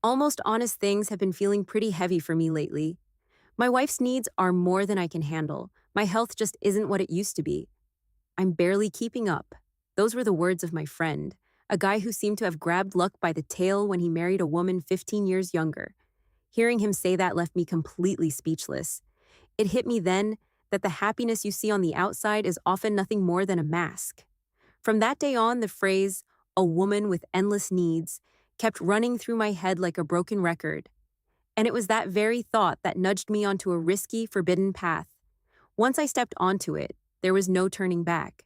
Almost honest things have been feeling pretty heavy for me lately. My wife's needs are more than I can handle. My health just isn't what it used to be. I'm barely keeping up. Those were the words of my friend, a guy who seemed to have grabbed luck by the tail when he married a woman 15 years younger. Hearing him say that left me completely speechless. It hit me then that the happiness you see on the outside is often nothing more than a mask. From that day on, the phrase, a woman with endless needs, kept running through my head like a broken record. And it was that very thought that nudged me onto a risky, forbidden path. Once I stepped onto it, there was no turning back.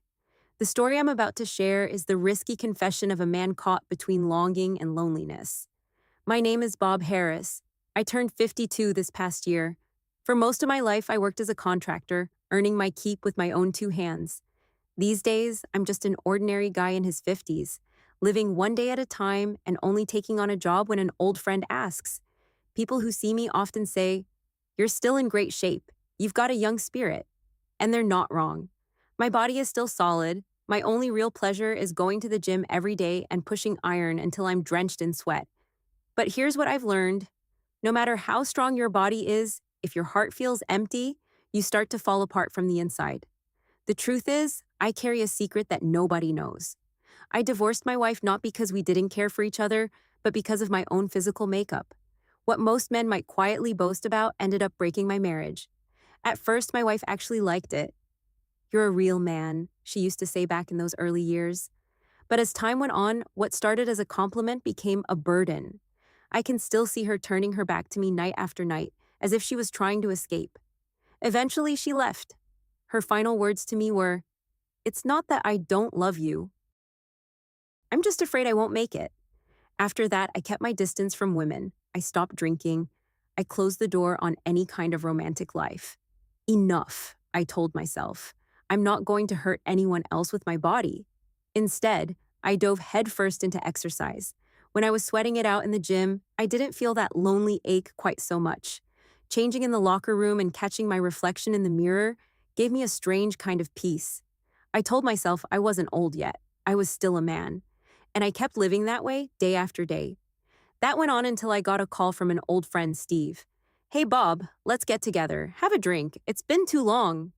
The story I'm about to share is the risky confession of a man caught between longing and loneliness. My name is Bob Harris. I turned 52 this past year. For most of my life, I worked as a contractor, earning my keep with my own two hands. These days, I'm just an ordinary guy in his 50s, living one day at a time and only taking on a job when an old friend asks. People who see me often say, "You're still in great shape. You've got a young spirit." And they're not wrong. My body is still solid. My only real pleasure is going to the gym every day and pushing iron until I'm drenched in sweat. But here's what I've learned. No matter how strong your body is, if your heart feels empty, you start to fall apart from the inside. The truth is, I carry a secret that nobody knows. I divorced my wife not because we didn't care for each other, but because of my own physical makeup. What most men might quietly boast about ended up breaking my marriage. At first, my wife actually liked it. "You're a real man," she used to say back in those early years. But as time went on, what started as a compliment became a burden. I can still see her turning her back to me night after night, as if she was trying to escape. Eventually, she left. Her final words to me were, "It's not that I don't love you. I'm just afraid I won't make it." After that, I kept my distance from women. I stopped drinking. I closed the door on any kind of romantic life. Enough, I told myself. I'm not going to hurt anyone else with my body. Instead, I dove headfirst into exercise. When I was sweating it out in the gym, I didn't feel that lonely ache quite so much. Changing in the locker room and catching my reflection in the mirror gave me a strange kind of peace. I told myself I wasn't old yet. I was still a man. And I kept living that way day after day. That went on until I got a call from an old friend, Steve. "Hey, Bob, let's get together. Have a drink. It's been too long."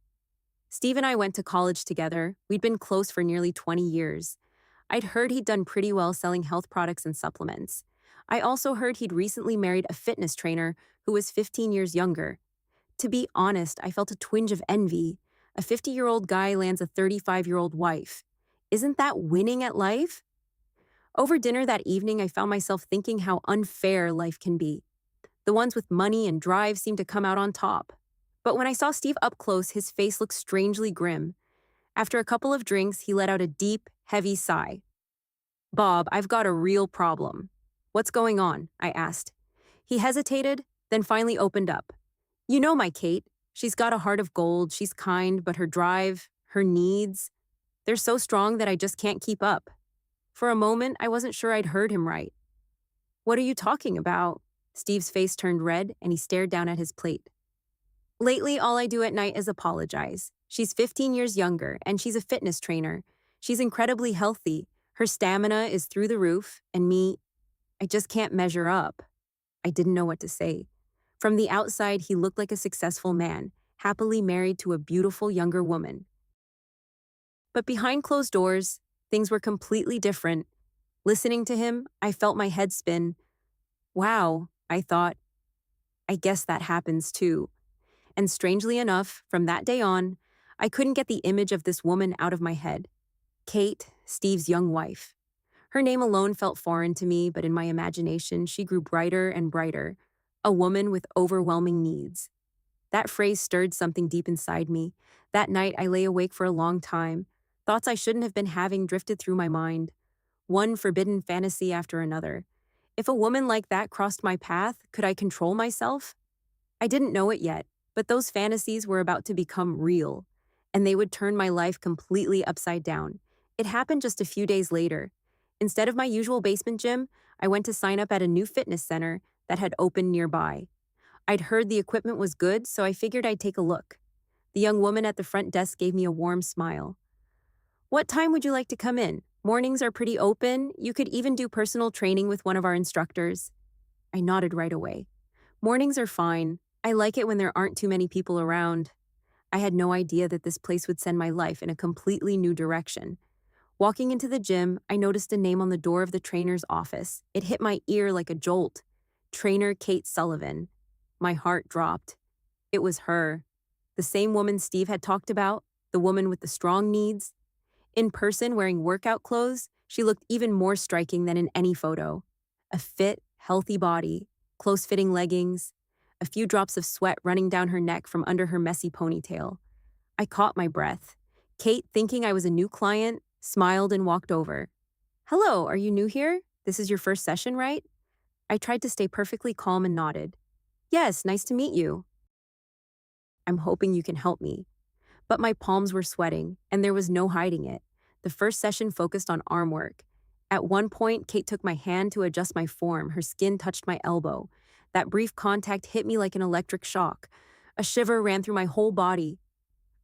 Steve and I went to college together. We'd been close for nearly 20 years. I'd heard he'd done pretty well selling health products and supplements. I also heard he'd recently married a fitness trainer who was 15 years younger. To be honest, I felt a twinge of envy. A 50-year-old guy lands a 35-year-old wife. Isn't that winning at life? Over dinner that evening, I found myself thinking how unfair life can be. The ones with money and drive seem to come out on top. But when I saw Steve up close, his face looked strangely grim. After a couple of drinks, he let out a deep, heavy sigh. "Bob, I've got a real problem." "What's going on?" I asked. He hesitated, then finally opened up. "You know my Kate. She's got a heart of gold, she's kind, but her drive, her needs, they're so strong that I just can't keep up." For a moment, I wasn't sure I'd heard him right. "What are you talking about?" Steve's face turned red, and he stared down at his plate. "Lately, all I do at night is apologize. She's 15 years younger, and she's a fitness trainer. She's incredibly healthy. Her stamina is through the roof, and me, I just can't measure up." I didn't know what to say. From the outside, he looked like a successful man, happily married to a beautiful younger woman. But behind closed doors, things were completely different. Listening to him, I felt my head spin. Wow, I thought, I guess that happens too. And strangely enough, from that day on, I couldn't get the image of this woman out of my head. Kate, Steve's young wife. Her name alone felt foreign to me, but in my imagination, she grew brighter and brighter. A woman with overwhelming needs. That phrase stirred something deep inside me. That night, I lay awake for a long time. Thoughts I shouldn't have been having drifted through my mind. One forbidden fantasy after another. If a woman like that crossed my path, could I control myself? I didn't know it yet, but those fantasies were about to become real, and they would turn my life completely upside down. It happened just a few days later. Instead of my usual basement gym, I went to sign up at a new fitness center that had opened nearby. I'd heard the equipment was good, so I figured I'd take a look. The young woman at the front desk gave me a warm smile. "What time would you like to come in? Mornings are pretty open. You could even do personal training with one of our instructors." I nodded right away. Mornings are fine. I like it when there aren't too many people around. I had no idea that this place would send my life in a completely new direction. Walking into the gym, I noticed a name on the door of the trainer's office. It hit my ear like a jolt. Trainer Kate Sullivan. My heart dropped. It was her. The same woman Steve had talked about, the woman with the strong needs. In person, wearing workout clothes, she looked even more striking than in any photo. A fit, healthy body, close-fitting leggings, a few drops of sweat running down her neck from under her messy ponytail. I caught my breath. Kate, thinking I was a new client, smiled and walked over. "Hello, are you new here? This is your first session, right?" I tried to stay perfectly calm and nodded. "Yes, nice to meet you. I'm hoping you can help me." But my palms were sweating, and there was no hiding it. The first session focused on arm work. At one point, Kate took my hand to adjust my form. Her skin touched my elbow. That brief contact hit me like an electric shock. A shiver ran through my whole body.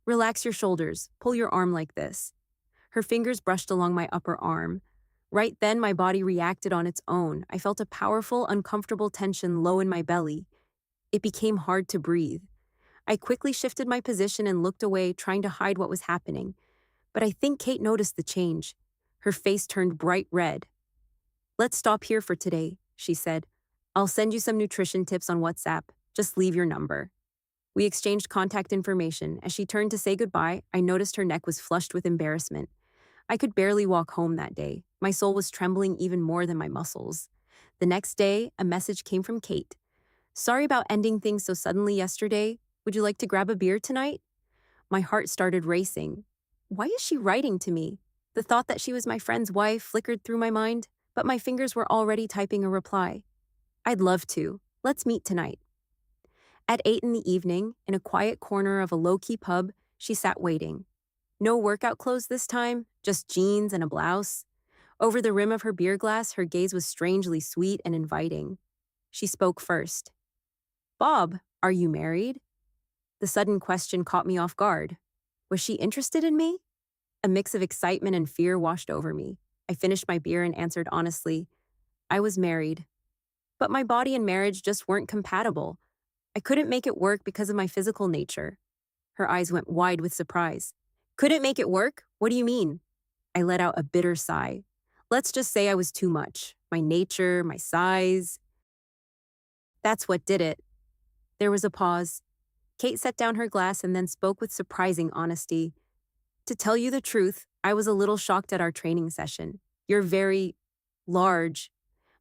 "Relax your shoulders. Pull your arm like this." Her fingers brushed along my upper arm. Right then, my body reacted on its own. I felt a powerful, uncomfortable tension low in my belly. It became hard to breathe. I quickly shifted my position and looked away, trying to hide what was happening. But I think Kate noticed the change. Her face turned bright red. "Let's stop here for today," she said. "I'll send you some nutrition tips on WhatsApp. Just leave your number." We exchanged contact information. As she turned to say goodbye, I noticed her neck was flushed with embarrassment. I could barely walk home that day. My soul was trembling even more than my muscles. The next day, a message came from Kate. "Sorry about ending things so suddenly yesterday. Would you like to grab a beer tonight?" My heart started racing. Why is she writing to me? The thought that she was my friend's wife flickered through my mind, but my fingers were already typing a reply. "I'd love to. Let's meet tonight." At 8 in the evening, in a quiet corner of a low-key pub, she sat waiting. No workout clothes this time, just jeans and a blouse. Over the rim of her beer glass, her gaze was strangely sweet and inviting. She spoke first. "Bob, are you married?" The sudden question caught me off guard. Was she interested in me? A mix of excitement and fear washed over me. I finished my beer and answered honestly, I was married. But my body and marriage just weren't compatible. I couldn't make it work because of my physical nature. Her eyes went wide with surprise. "Couldn't make it work? What do you mean?" I let out a bitter sigh. Let's just say I was too much. My nature, my size. That's what did it. There was a pause. Kate set down her glass and then spoke with surprising honesty. "To tell you the truth, I was a little shocked at our training session. You're very large."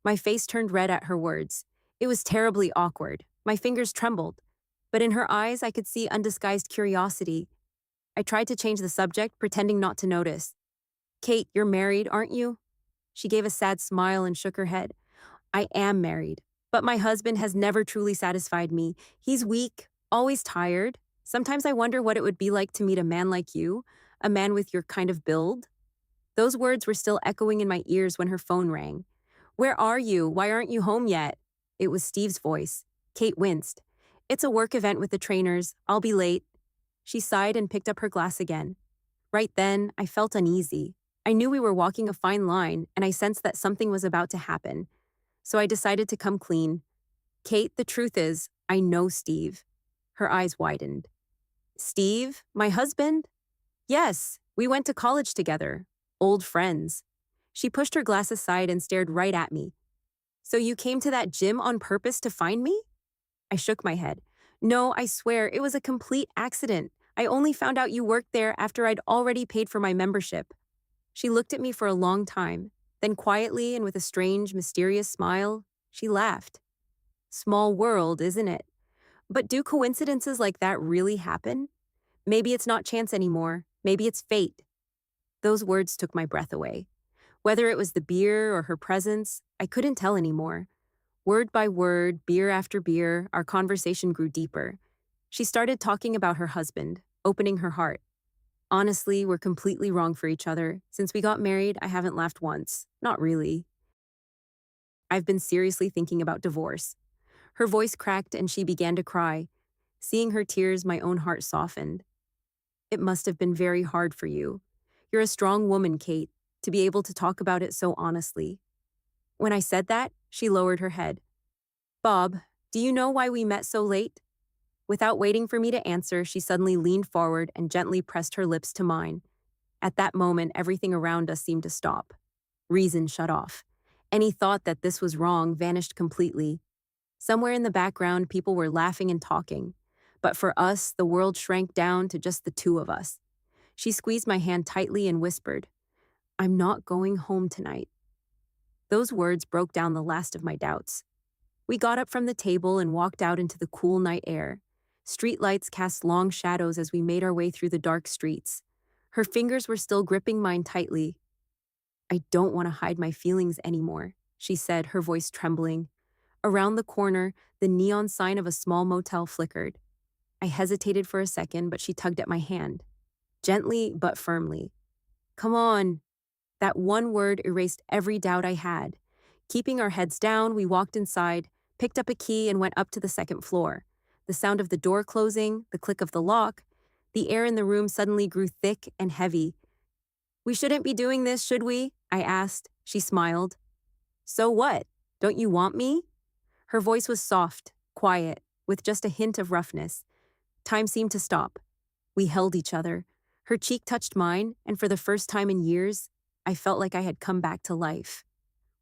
My face turned red at her words. It was terribly awkward. My fingers trembled. But in her eyes, I could see undisguised curiosity. I tried to change the subject, pretending not to notice. "Kate, you're married, aren't you?" She gave a sad smile and shook her head. "I am married, but my husband has never truly satisfied me. He's weak, always tired. Sometimes I wonder what it would be like to meet a man like you, a man with your kind of build." Those words were still echoing in my ears when her phone rang. "Where are you? Why aren't you home yet?" It was Steve's voice. Kate winced. "It's a work event with the trainers. I'll be late." She sighed and picked up her glass again. Right then, I felt uneasy. I knew we were walking a fine line, and I sensed that something was about to happen. So I decided to come clean. "Kate, the truth is, I know Steve." Her eyes widened. "Steve? My husband?" "Yes, we went to college together. Old friends." She pushed her glass aside and stared right at me. "So you came to that gym on purpose to find me?" I shook my head. "No, I swear, it was a complete accident. I only found out you worked there after I'd already paid for my membership." She looked at me for a long time. Then quietly and with a strange, mysterious smile, she laughed. "Small world, isn't it? But do coincidences like that really happen? Maybe it's not chance anymore. Maybe it's fate." Those words took my breath away. Whether it was the beer or her presence, I couldn't tell anymore. Word by word, beer after beer, our conversation grew deeper. She started talking about her husband, opening her heart. "Honestly, we're completely wrong for each other. Since we got married, I haven't laughed once. Not really. I've been seriously thinking about divorce." Her voice cracked and she began to cry. Seeing her tears, my own heart softened. "It must have been very hard for you. You're a strong woman, Kate, to be able to talk about it so honestly." When I said that, she lowered her head. Bob, do you know why we met so late? Without waiting for me to answer, she suddenly leaned forward and gently pressed her lips to mine. At that moment, everything around us seemed to stop. Reason shut off. Any thought that this was wrong vanished completely. Somewhere in the background, people were laughing and talking. But for us, the world shrank down to just the two of us. She squeezed my hand tightly and whispered, "I'm not going home tonight." Those words broke down the last of my doubts. We got up from the table and walked out into the cool night air. Streetlights cast long shadows as we made our way through the dark streets. Her fingers were still gripping mine tightly. "I don't want to hide my feelings anymore," she said, her voice trembling. Around the corner, the neon sign of a small motel flickered. I hesitated for a second, but she tugged at my hand. Gently but firmly. "Come on." That one word erased every doubt I had. Keeping our heads down, we walked inside, picked up a key, and went up to the second floor. The sound of the door closing, the click of the lock, the air in the room suddenly grew thick and heavy. "We shouldn't be doing this, should we?" I asked. She smiled. "So what? Don't you want me?" Her voice was soft, quiet, with just a hint of roughness. Time seemed to stop. We held each other. Her cheek touched mine, and for the first time in years, I felt like I had come back to life.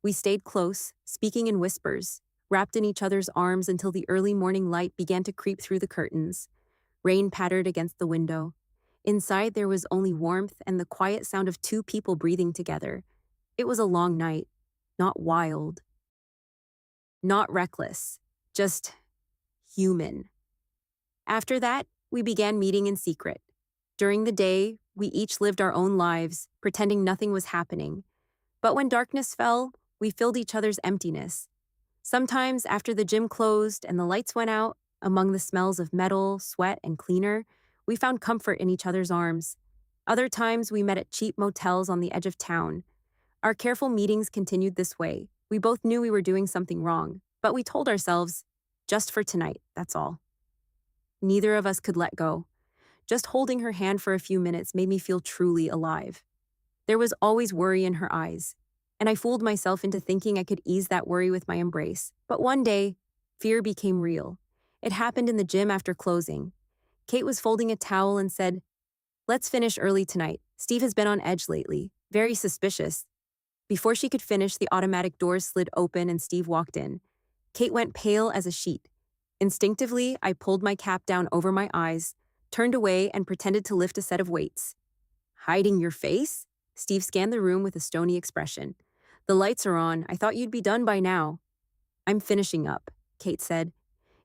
We stayed close, speaking in whispers, wrapped in each other's arms until the early morning light began to creep through the curtains. Rain pattered against the window. Inside, there was only warmth and the quiet sound of two people breathing together. It was a long night. Not wild. Not reckless. Just human. After that, we began meeting in secret. During the day, we each lived our own lives, pretending nothing was happening. But when darkness fell, we filled each other's emptiness. Sometimes, after the gym closed and the lights went out, among the smells of metal, sweat, and cleaner, we found comfort in each other's arms. Other times, we met at cheap motels on the edge of town. Our careful meetings continued this way. We both knew we were doing something wrong, but we told ourselves, just for tonight, that's all. Neither of us could let go. Just holding her hand for a few minutes made me feel truly alive. There was always worry in her eyes, and I fooled myself into thinking I could ease that worry with my embrace. But one day, fear became real. It happened in the gym after closing. Kate was folding a towel and said, "Let's finish early tonight. Steve has been on edge lately. Very suspicious." Before she could finish, the automatic doors slid open and Steve walked in. Kate went pale as a sheet. Instinctively, I pulled my cap down over my eyes, turned away, and pretended to lift a set of weights. "Hiding your face?" Steve scanned the room with a stony expression. "The lights are on. I thought you'd be done by now." "I'm finishing up," Kate said.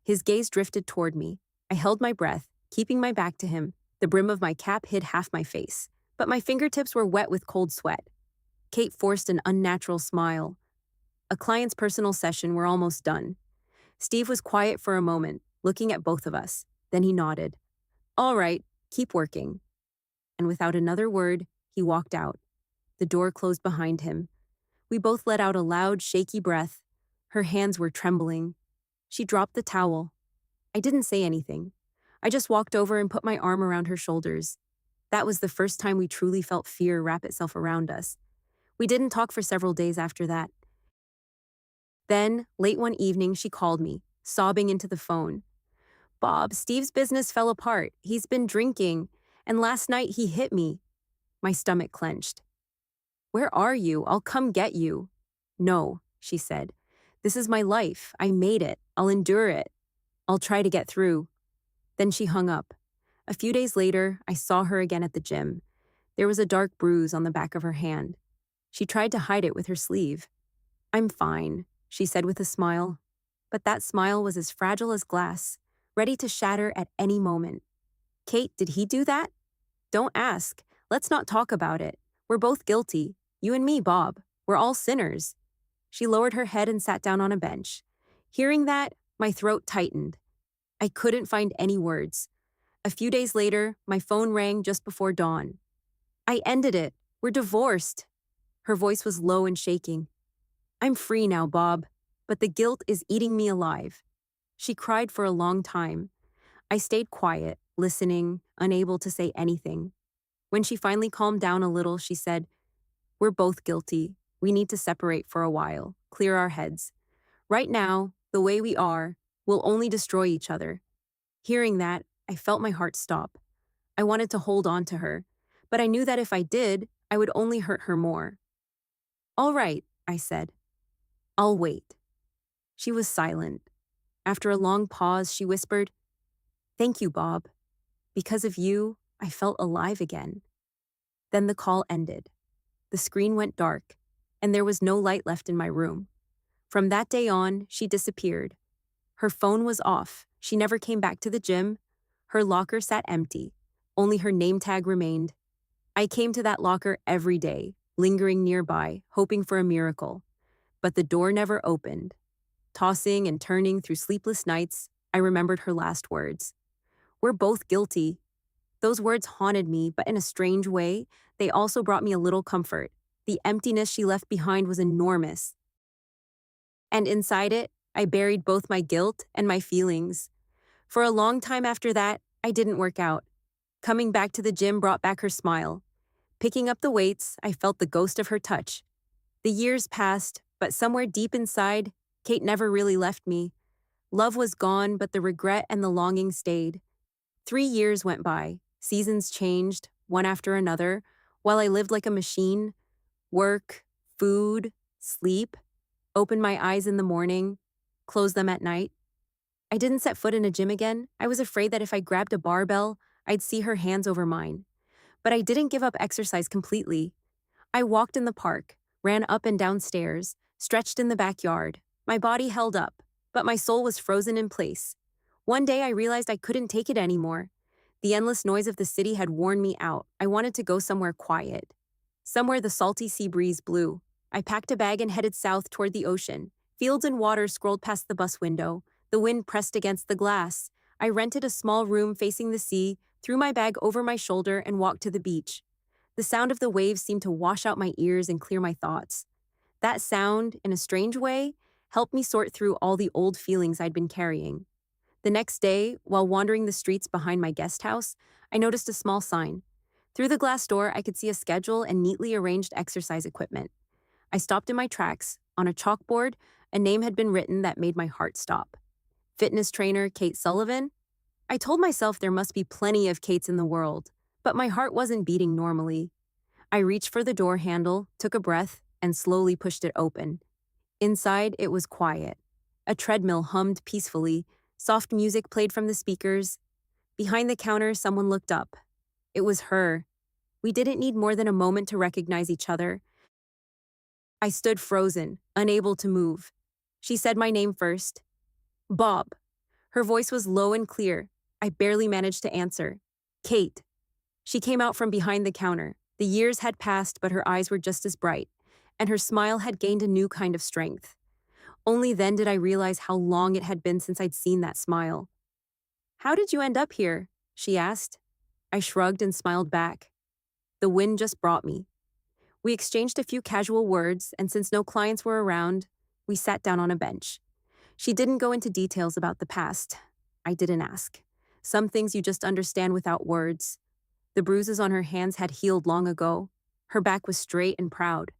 His gaze drifted toward me. I held my breath, keeping my back to him. The brim of my cap hid half my face, but my fingertips were wet with cold sweat. Kate forced an unnatural smile. "A client's personal session, we're almost done." Steve was quiet for a moment, looking at both of us. Then he nodded. "All right, keep working." And without another word, he walked out. The door closed behind him. We both let out a loud, shaky breath. Her hands were trembling. She dropped the towel. I didn't say anything. I just walked over and put my arm around her shoulders. That was the first time we truly felt fear wrap itself around us. We didn't talk for several days after that. Then, late one evening, she called me, sobbing into the phone. "Bob, Steve's business fell apart. He's been drinking, and last night he hit me." My stomach clenched. "Where are you? I'll come get you." "No," she said. "This is my life. I made it. I'll endure it. I'll try to get through." Then she hung up. A few days later, I saw her again at the gym. There was a dark bruise on the back of her hand. She tried to hide it with her sleeve. "I'm fine," she said with a smile. But that smile was as fragile as glass, ready to shatter at any moment. "Kate, did he do that?" "Don't ask. Let's not talk about it. We're both guilty. You and me, Bob. We're all sinners." She lowered her head and sat down on a bench. Hearing that, my throat tightened. I couldn't find any words. A few days later, my phone rang just before dawn. "I ended it. We're divorced." Her voice was low and shaking. "I'm free now, Bob, but the guilt is eating me alive." She cried for a long time. I stayed quiet, listening, unable to say anything. When she finally calmed down a little, she said, "We're both guilty. We need to separate for a while, clear our heads. Right now, the way we are, will only destroy each other. Hearing that, I felt my heart stop. I wanted to hold on to her, but I knew that if I did, I would only hurt her more. All right, I said. I'll wait. She was silent. After a long pause, she whispered, Thank you, Bob. Because of you, I felt alive again. Then the call ended. The screen went dark, and there was no light left in my room. From that day on, she disappeared. Her phone was off. She never came back to the gym. Her locker sat empty. Only her name tag remained. I came to that locker every day, lingering nearby, hoping for a miracle. But the door never opened. Tossing and turning through sleepless nights, I remembered her last words. We're both guilty. Those words haunted me, but in a strange way, they also brought me a little comfort. The emptiness she left behind was enormous. And inside it, I buried both my guilt and my feelings. For a long time after that, I didn't work out. Coming back to the gym brought back her smile. Picking up the weights, I felt the ghost of her touch. The years passed, but somewhere deep inside, Kate never really left me. Love was gone, but the regret and the longing stayed. 3 years went by. Seasons changed, one after another, while I lived like a machine. Work, food, sleep. Open my eyes in the morning, close them at night. I didn't set foot in a gym again. I was afraid that if I grabbed a barbell, I'd see her hands over mine. But I didn't give up exercise completely. I walked in the park, ran up and down stairs, stretched in the backyard. My body held up, but my soul was frozen in place. One day I realized I couldn't take it anymore. The endless noise of the city had worn me out. I wanted to go somewhere quiet. Somewhere the salty sea breeze blew. I packed a bag and headed south toward the ocean. Fields and water scrolled past the bus window. The wind pressed against the glass. I rented a small room facing the sea, threw my bag over my shoulder, and walked to the beach. The sound of the waves seemed to wash out my ears and clear my thoughts. That sound, in a strange way, helped me sort through all the old feelings I'd been carrying. The next day, while wandering the streets behind my guest house, I noticed a small sign. Through the glass door, I could see a schedule and neatly arranged exercise equipment. I stopped in my tracks. On a chalkboard, a name had been written that made my heart stop. Fitness trainer Kate Sullivan? I told myself there must be plenty of Kates in the world, but my heart wasn't beating normally. I reached for the door handle, took a breath, and slowly pushed it open. Inside, it was quiet. A treadmill hummed peacefully. Soft music played from the speakers. Behind the counter, someone looked up. It was her. We didn't need more than a moment to recognize each other. I stood frozen, unable to move. She said my name first. Bob. Her voice was low and clear. I barely managed to answer. Kate. She came out from behind the counter. The years had passed, but her eyes were just as bright, and her smile had gained a new kind of strength. Only then did I realize how long it had been since I'd seen that smile. How did you end up here? She asked. I shrugged and smiled back. The wind just brought me. We exchanged a few casual words, and since no clients were around, we sat down on a bench. She didn't go into details about the past. I didn't ask. Some things you just understand without words. The bruises on her hands had healed long ago. Her back was straight and proud.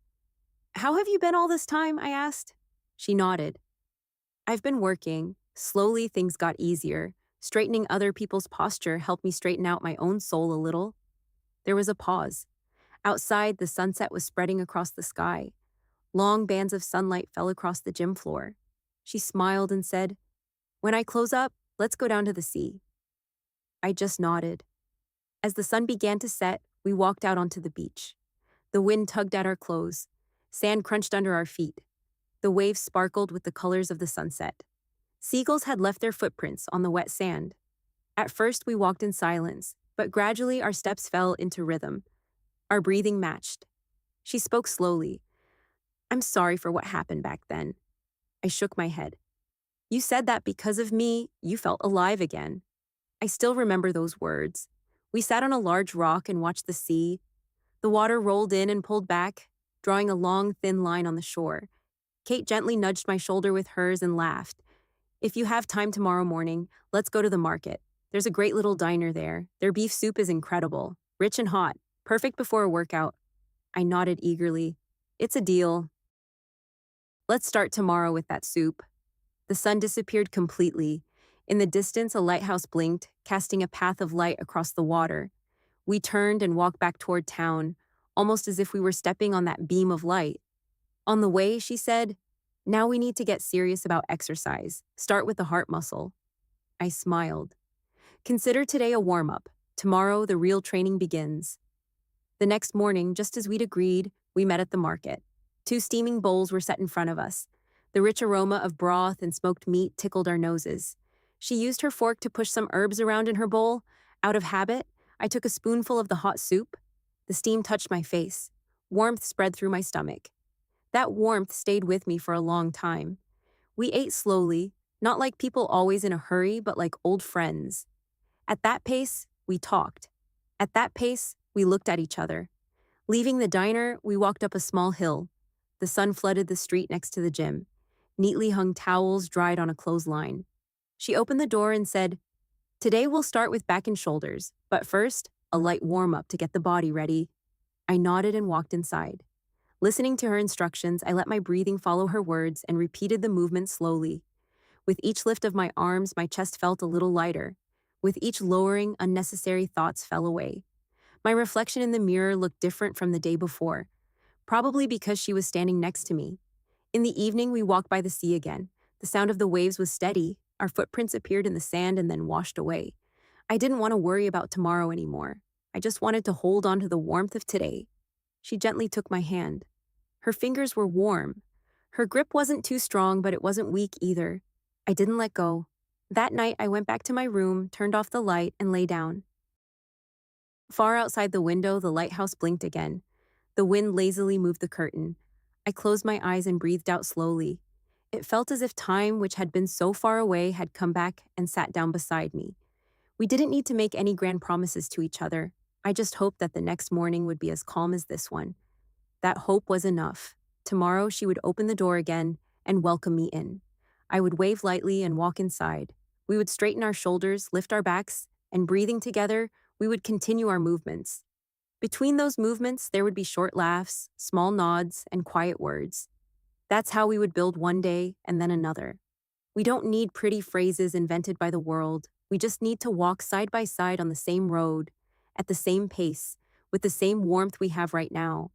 How have you been all this time? I asked. She nodded. I've been working. Slowly, things got easier. Straightening other people's posture helped me straighten out my own soul a little. There was a pause. Outside, the sunset was spreading across the sky. Long bands of sunlight fell across the gym floor. She smiled and said, When I close up, let's go down to the sea. I just nodded. As the sun began to set, we walked out onto the beach. The wind tugged at our clothes. Sand crunched under our feet. The waves sparkled with the colors of the sunset. Seagulls had left their footprints on the wet sand. At first, we walked in silence, but gradually our steps fell into rhythm. Our breathing matched. She spoke slowly. I'm sorry for what happened back then. I shook my head. You said that because of me, you felt alive again. I still remember those words. We sat on a large rock and watched the sea. The water rolled in and pulled back, drawing a long, thin line on the shore. Kate gently nudged my shoulder with hers and laughed. If you have time tomorrow morning, let's go to the market. There's a great little diner there. Their beef soup is incredible, rich and hot, perfect before a workout. I nodded eagerly. It's a deal. Let's start tomorrow with that soup. The sun disappeared completely. In the distance, a lighthouse blinked, casting a path of light across the water. We turned and walked back toward town, almost as if we were stepping on that beam of light. On the way, she said, "Now we need to get serious about exercise. Start with the heart muscle." I smiled. "Consider today a warm-up. Tomorrow, the real training begins." The next morning, just as we'd agreed, we met at the market. Two steaming bowls were set in front of us. The rich aroma of broth and smoked meat tickled our noses. She used her fork to push some herbs around in her bowl. Out of habit, I took a spoonful of the hot soup. The steam touched my face. Warmth spread through my stomach. That warmth stayed with me for a long time. We ate slowly, not like people always in a hurry, but like old friends. At that pace, we talked. At that pace, we looked at each other. Leaving the diner, we walked up a small hill. The sun flooded the street next to the gym. Neatly hung towels dried on a clothesline. She opened the door and said, "Today we'll start with back and shoulders, but first, a light warm-up to get the body ready." I nodded and walked inside. Listening to her instructions, I let my breathing follow her words and repeated the movement slowly. With each lift of my arms, my chest felt a little lighter. With each lowering, unnecessary thoughts fell away. My reflection in the mirror looked different from the day before, probably because she was standing next to me. In the evening, we walked by the sea again. The sound of the waves was steady. Our footprints appeared in the sand and then washed away. I didn't want to worry about tomorrow anymore. I just wanted to hold on to the warmth of today. She gently took my hand. Her fingers were warm. Her grip wasn't too strong, but it wasn't weak either. I didn't let go. That night, I went back to my room, turned off the light, and lay down. Far outside the window, the lighthouse blinked again. The wind lazily moved the curtain. I closed my eyes and breathed out slowly. It felt as if time, which had been so far away, had come back and sat down beside me. We didn't need to make any grand promises to each other. I just hoped that the next morning would be as calm as this one. That hope was enough. Tomorrow she would open the door again and welcome me in. I would wave lightly and walk inside. We would straighten our shoulders, lift our backs, and breathing together, we would continue our movements. Between those movements, there would be short laughs, small nods, and quiet words. That's how we would build one day and then another. We don't need pretty phrases invented by the world. We just need to walk side by side on the same road, at the same pace, with the same warmth we have right now.